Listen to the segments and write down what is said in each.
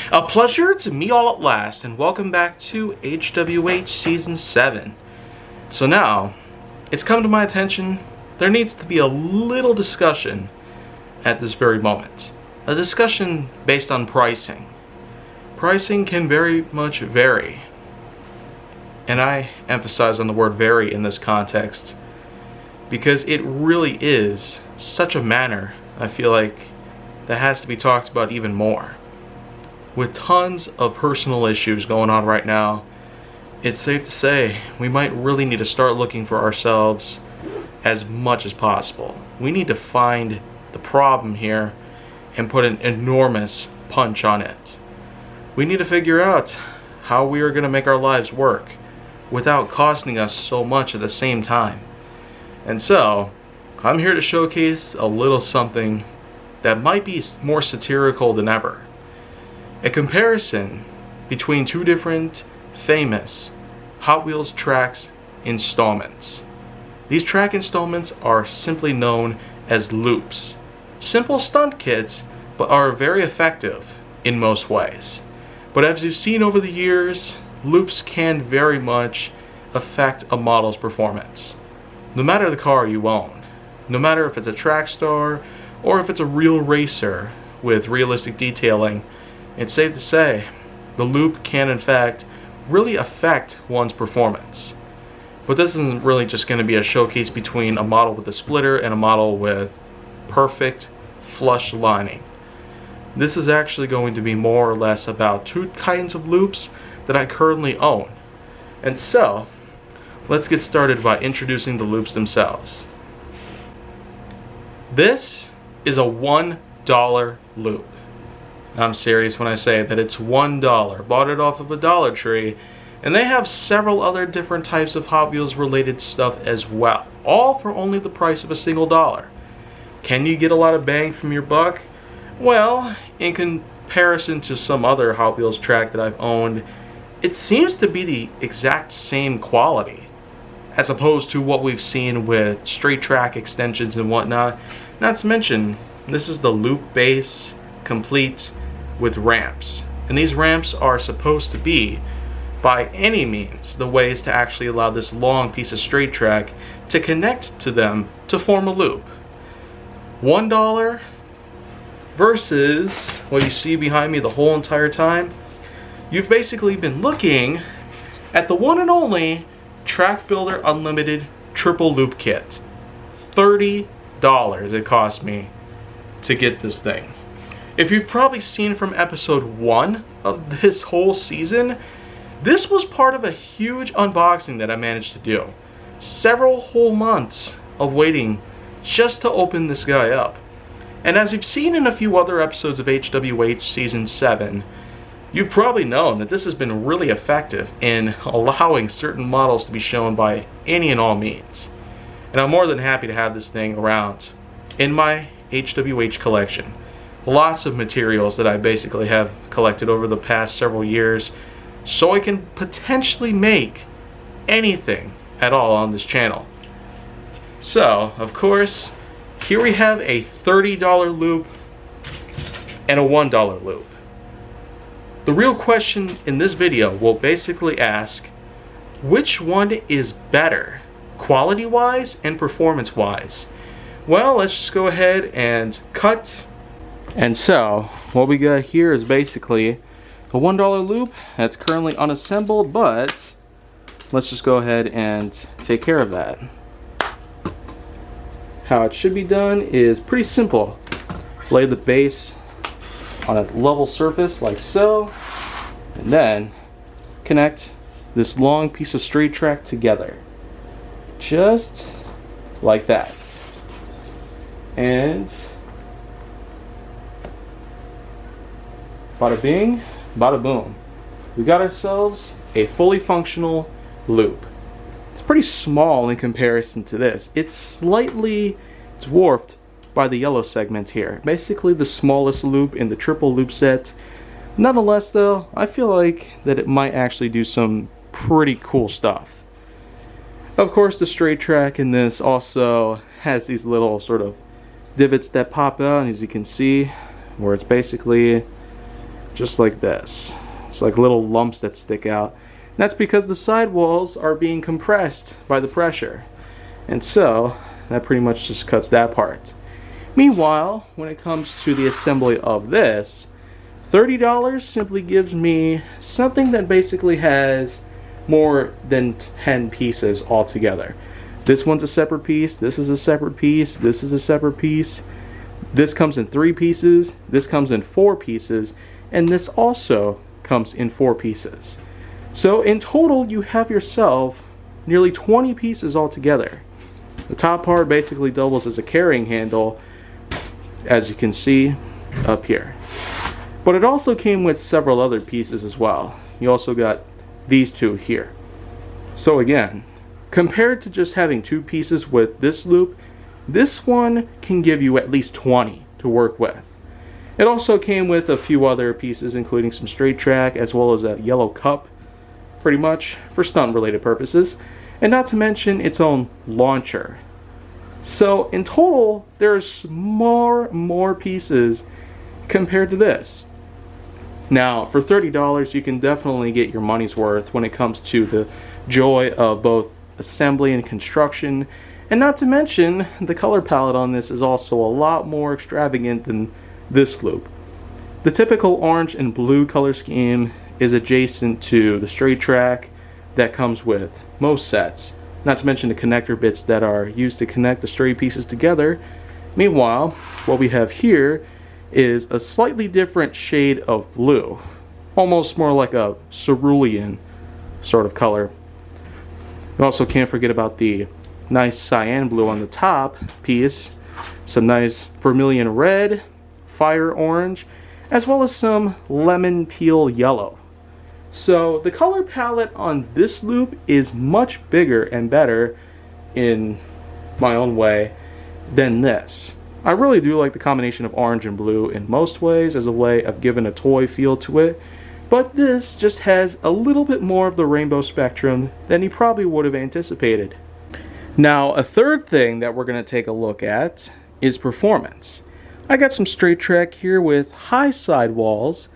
A pleasure to meet all at last, and welcome back to HWH Season 7. So now, it's come to my attention, there needs to be a little discussion at this very moment. A discussion based on pricing. Pricing can very much vary. And I emphasize on the word vary in this context, because it really is such a matter, I feel like, that has to be talked about even more. With tons of personal issues going on right now, it's safe to say we might really need to start looking for ourselves as much as possible. We need to find the problem here and put an enormous punch on it. We need to figure out how we are going to make our lives work without costing us so much at the same time. And so, I'm here to showcase a little something that might be more satirical than ever. A comparison between two different famous Hot Wheels tracks installments. These track installments are simply known as loops. Simple stunt kits, but are very effective in most ways. But as you've seen over the years, loops can very much affect a model's performance. No matter the car you own, no matter if it's a track star or if it's a real racer with realistic detailing, it's safe to say the loop can in fact really affect one's performance. But this isn't really just going to be a showcase between a model with a splitter and a model with perfect flush lining. This is actually going to be more or less about two kinds of loops that I currently own. And so, let's get started by introducing the loops themselves. This is a $1 loop. I'm serious when I say that it's $1. Bought it off of a Dollar Tree, and they have several other different types of Hot Wheels related stuff as well, all for only the price of a single dollar. Can you get a lot of bang from your buck? Well, in comparison to some other Hot Wheels track that I've owned, it seems to be the exact same quality, as opposed to what we've seen with straight track extensions and whatnot. Not to mention, this is the loop base complete with ramps. And these ramps are supposed to be, by any means, the ways to actually allow this long piece of straight track to connect to them to form a loop. $1 versus what you see behind me the whole entire time. You've basically been looking at the one and only Track Builder Unlimited Triple Loop Kit. $30 it cost me to get this thing. If you've probably seen from episode 1 of this whole season, this was part of a huge unboxing that I managed to do. Several whole months of waiting just to open this guy up. And as you've seen in a few other episodes of HWH Season 7, you've probably known that this has been really effective in allowing certain models to be shown by any and all means. And I'm more than happy to have this thing around in my HWH collection. Lots of materials that I basically have collected over the past several years, so I can potentially make anything at all on this channel. So, of course, here we have a $30 loop and a $1 loop. The real question in this video will basically ask, which one is better, quality-wise and performance-wise? Well, let's just go ahead and cut. And so, what we got here is basically a $1 loop that's currently unassembled, but let's just go ahead and take care of that. How it should be done is pretty simple. Lay the base on a level surface like so, and then connect this long piece of straight track together. Just like that. And bada bing, bada boom. We got ourselves a fully functional loop. It's pretty small in comparison to this. It's slightly dwarfed by the yellow segment here. Basically the smallest loop in the triple loop set. Nonetheless though, I feel like that it might actually do some pretty cool stuff. Of course, the straight track in this also has these little sort of divots that pop out, as you can see, where it's basically just like this. It's like little lumps that stick out. And that's because the sidewalls are being compressed by the pressure. And so that pretty much just cuts that part. Meanwhile, when it comes to the assembly of this, $30 simply gives me something that basically has more than 10 pieces altogether. This one's a separate piece, this is a separate piece, this is a separate piece, this comes in 3 pieces, this comes in 4 pieces, and this also comes in 4 pieces. So in total, you have yourself nearly 20 pieces altogether. The top part basically doubles as a carrying handle, as you can see up here. But it also came with several other pieces as well. You also got these 2 here. So again, compared to just having 2 pieces with this loop, this one can give you at least 20 to work with. It also came with a few other pieces, including some straight track as well as a yellow cup, pretty much for stunt related purposes, and not to mention its own launcher. So in total, there's more pieces compared to this. Now, for $30, you can definitely get your money's worth when it comes to the joy of both assembly and construction, and not to mention the color palette on this is also a lot more extravagant than this loop. The typical orange and blue color scheme is adjacent to the straight track that comes with most sets, not to mention the connector bits that are used to connect the straight pieces together. Meanwhile, what we have here is a slightly different shade of blue, almost more like a cerulean sort of color. You also can't forget about the nice cyan blue on the top piece, some nice vermilion red, fire orange, as well as some lemon peel yellow. So the color palette on this loop is much bigger and better, in my own way, than this. I really do like the combination of orange and blue in most ways as a way of giving a toy feel to it, but this just has a little bit more of the rainbow spectrum than you probably would have anticipated. Now, a third thing that we're going to take a look at is performance. I got some straight track here with high sidewalls,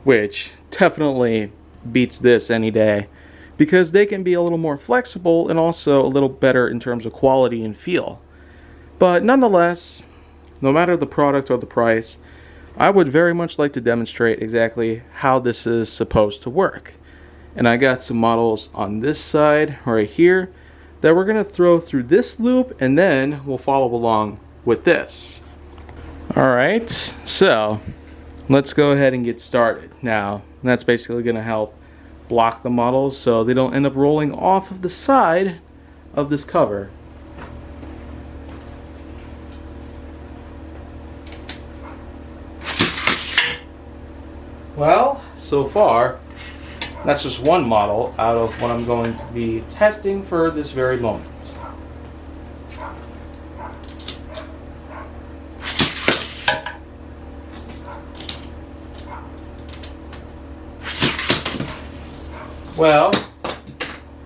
which definitely beats this any day, because they can be a little more flexible and also a little better in terms of quality and feel. But nonetheless, no matter the product or the price, I would very much like to demonstrate exactly how this is supposed to work. And I got some models on this side right here that we're going to throw through this loop, and then we'll follow along with this. Alright, so let's go ahead and get started. Now, that's basically going to help block the models so they don't end up rolling off of the side of this cover. Well, so far, that's just one model out of what I'm going to be testing for this very moment. Well,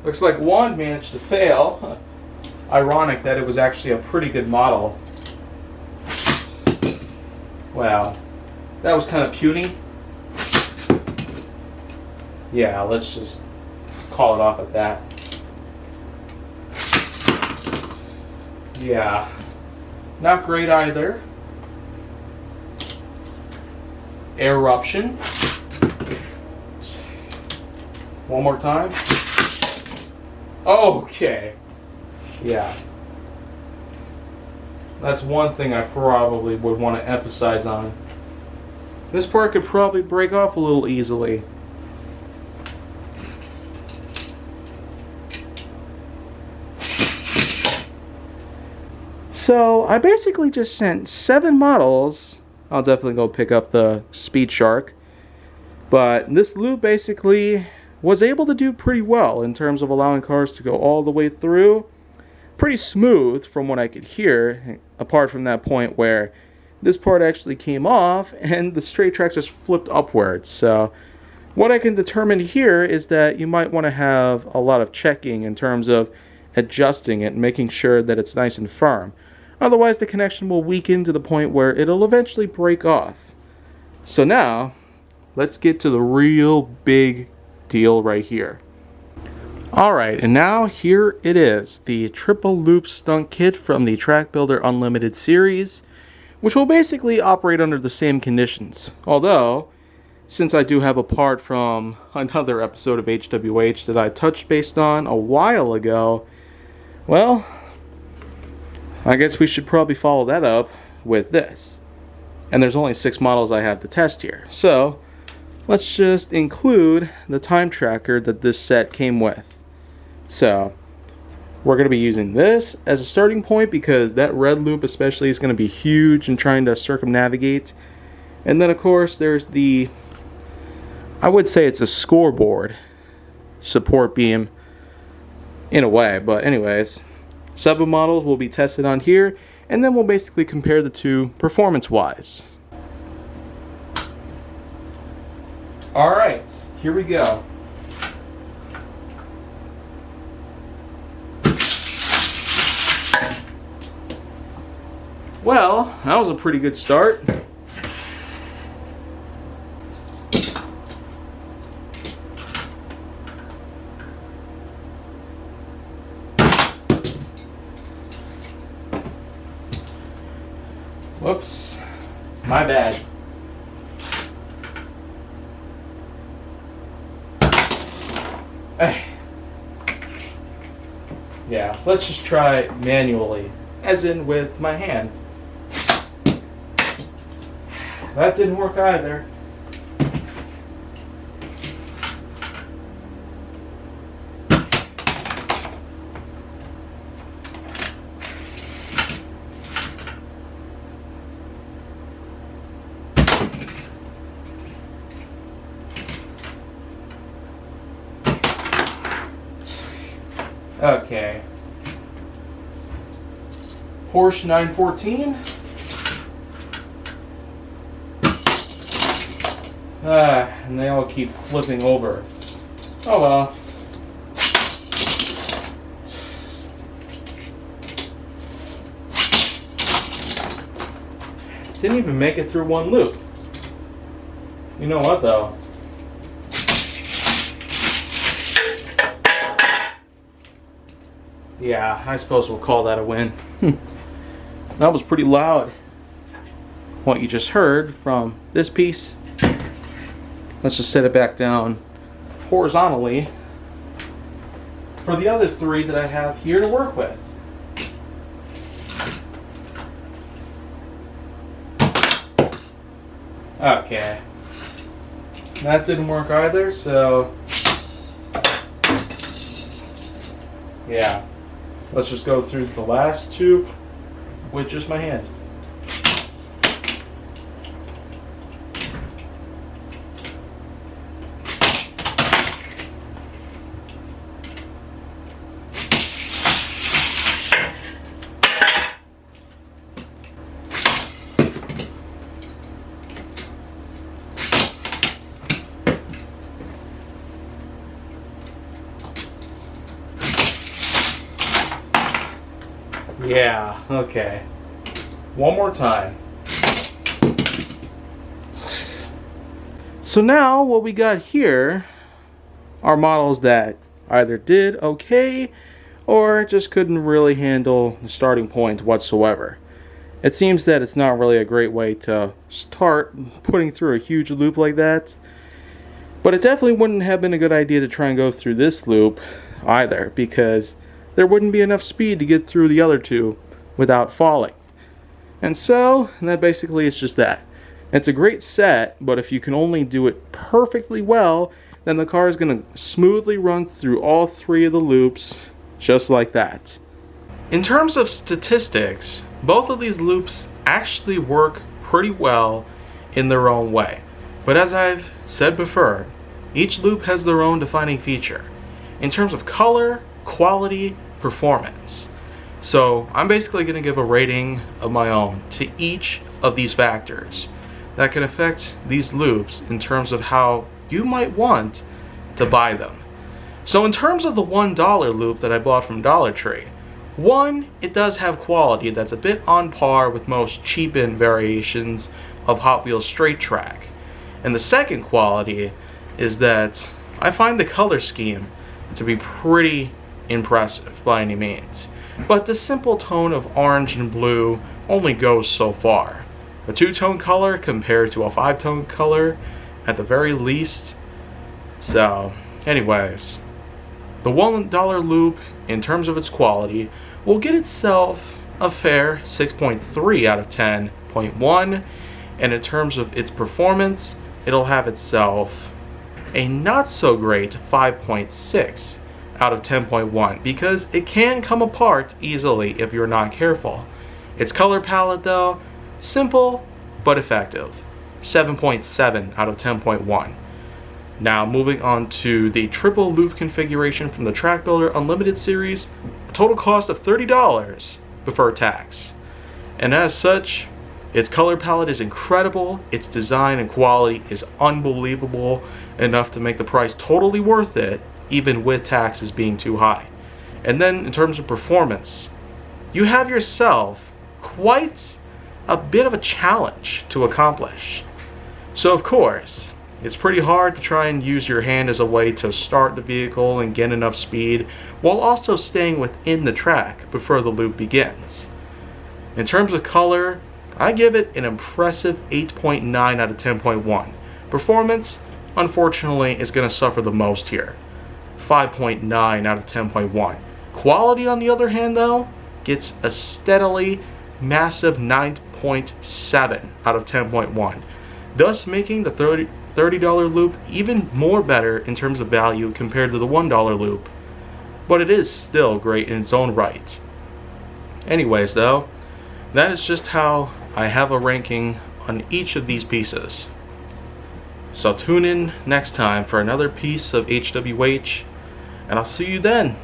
looks like one managed to fail. Ironic that it was actually a pretty good model. Wow, that was kind of puny. Yeah, let's just call it off at that. Yeah, not great either. Eruption. One more time. Okay. Yeah. That's one thing I probably would want to emphasize on. This part could probably break off a little easily. So I basically just sent 7 models. I'll definitely go pick up the Speed Shark. But this loop basically was able to do pretty well in terms of allowing cars to go all the way through. Pretty smooth from what I could hear, apart from that point where this part actually came off and the straight tracks just flipped upwards. So what I can determine here is that you might want to have a lot of checking in terms of adjusting it and making sure that it's nice and firm. Otherwise the connection will weaken to the point where it'll eventually break off. So now, let's get to the real big deal right here. Alright, and now here it is, the triple loop stunt kit from the Track Builder Unlimited series, which will basically operate under the same conditions. Although, since I do have a part from another episode of HWH that I touched based on a while ago, well, I guess we should probably follow that up with this. And there's only 6 models I have to test here. So, let's just include the time tracker that this set came with. So, we're going to be using this as a starting point because that red loop especially is going to be huge in trying to circumnavigate. And then of course there's the, I would say it's a scoreboard support beam in a way, but anyways, sub-models will be tested on here, and then we'll basically compare the two performance-wise. Alright, here we go. Well, that was a pretty good start. Whoops, my bad. Yeah, let's just try manually, as in with my hand. That didn't work either. Okay. Porsche 914. And they all keep flipping over. Oh well. Didn't even make it through one loop. You know what though? Yeah, I suppose we'll call that a win. That was pretty loud. What you just heard from this piece. Let's just set it back down horizontally for the other 3 that I have here to work with. Okay. That didn't work either, so yeah. Let's just go through the last 2 with just my hand. Yeah, okay. One more time. So now what we got here are models that either did okay or just couldn't really handle the starting point whatsoever. It seems that it's not really a great way to start putting through a huge loop like that. But it definitely wouldn't have been a good idea to try and go through this loop either, because there wouldn't be enough speed to get through the other 2 without falling. And so, that basically is just that. It's a great set, but if you can only do it perfectly well, then the car is going to smoothly run through all 3 of the loops, just like that. In terms of statistics, both of these loops actually work pretty well in their own way. But as I've said before, each loop has their own defining feature. In terms of color, quality, performance. So I'm basically going to give a rating of my own to each of these factors that can affect these loops in terms of how you might want to buy them. So in terms of the $1 loop that I bought from Dollar Tree, 1, it does have quality that's a bit on par with most cheap-in variations of Hot Wheels straight track. And the second quality is that I find the color scheme to be pretty impressive by any means. But the simple tone of orange and blue only goes so far. A two-tone color compared to a five-tone color at the very least. So, anyways, the $1 loop, in terms of its quality, will get itself a fair 6.3 out of 10.1, and in terms of its performance, it'll have itself a not so great 5.6 out of 10.1 because it can come apart easily if you're not careful. Its color palette though, simple but effective, 7.7 out of 10.1. Now moving on to the triple loop configuration from the Track Builder Unlimited series, a total cost of $30 before tax. And as such, its color palette is incredible, its design and quality is unbelievable, enough to make the price totally worth it, even with taxes being too high. And then in terms of performance, you have yourself quite a bit of a challenge to accomplish. So of course, it's pretty hard to try and use your hand as a way to start the vehicle and get enough speed while also staying within the track before the loop begins. In terms of color, I give it an impressive 8.9 out of 10.1. Performance, unfortunately, is going to suffer the most here. 5.9 out of 10.1. Quality, on the other hand, though, gets a steadily massive 9.7 out of 10.1, thus making the $30 loop even more better in terms of value compared to the $1 loop, but it is still great in its own right. Anyways though, that is just how I have a ranking on each of these pieces. So tune in next time for another piece of HWH, and I'll see you then.